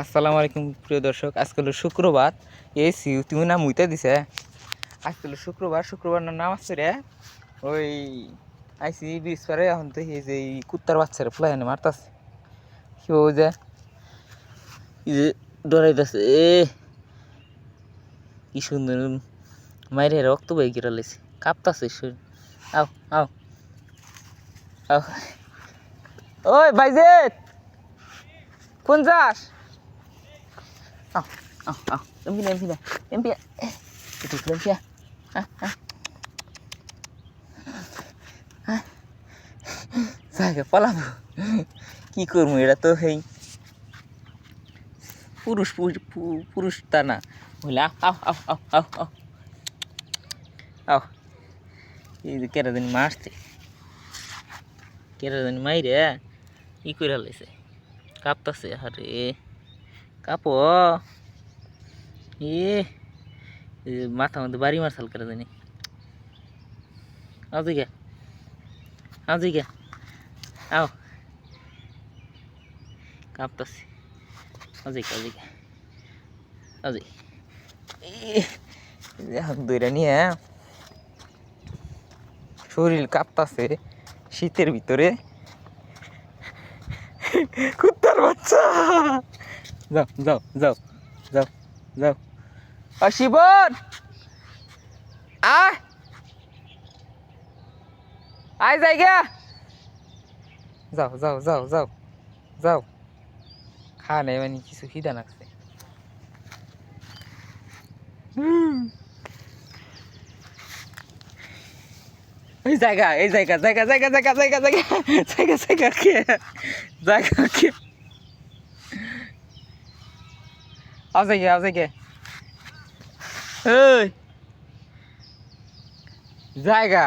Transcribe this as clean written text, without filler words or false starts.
আসসালামু আলাইকুম প্রিয় দর্শক। আজকে হলো শুক্রবার। এই সিউ তুমি না মুইতে দিছে। আজকে হলো শুক্রবার না নামাজ পড়ে ওই আইসি ব্রিজ পারে। এখন তো এই যে কুত্তার বাচ্চারা ফ্লাইনে মারতাছে। কি ও যে ডরাইতেছে কি সুন্দর মাইরে রক্ত বই গিরা লেছে, কাঁপতাছে শরীর। আও আও আও, ওই বাইজেত কোন যাস? আও আও আও, এমপি একটু এমপি জায়গা পালাবো, কি করবো? এটা তো সেই পুরুষ পুরুষ তা না বলে। আও আও আও আও আও আও আও, এই যে কেরাদিন মারছে, কেরাদিন মাইরে ই করে লাইছে, কাঁপতাছে। আরে কাঁপো মাথা মধ্যে বাড়ি মারছাল কেরাদিনী। আও দিকে আও দিকে আও, কাঁপতাছে। আও এখন দইরা নিয়ে শরীর কাঁপতাছে শীতের ভিতরে। কুত্তার বাচ্চা, যাও যাও যাও যাও যাও। শিবন আয় আয়, জায়গা যাও যাও যাও যাও যাও। খা নেই মানে কিছু খিদা লাগছে। এই জায়গা এই জায়গা জায়গা জায়গা জায়গা জায়গা জায়গা জায়গা জায়গা কে জায়গা কে আও জায়গা এই জায়গা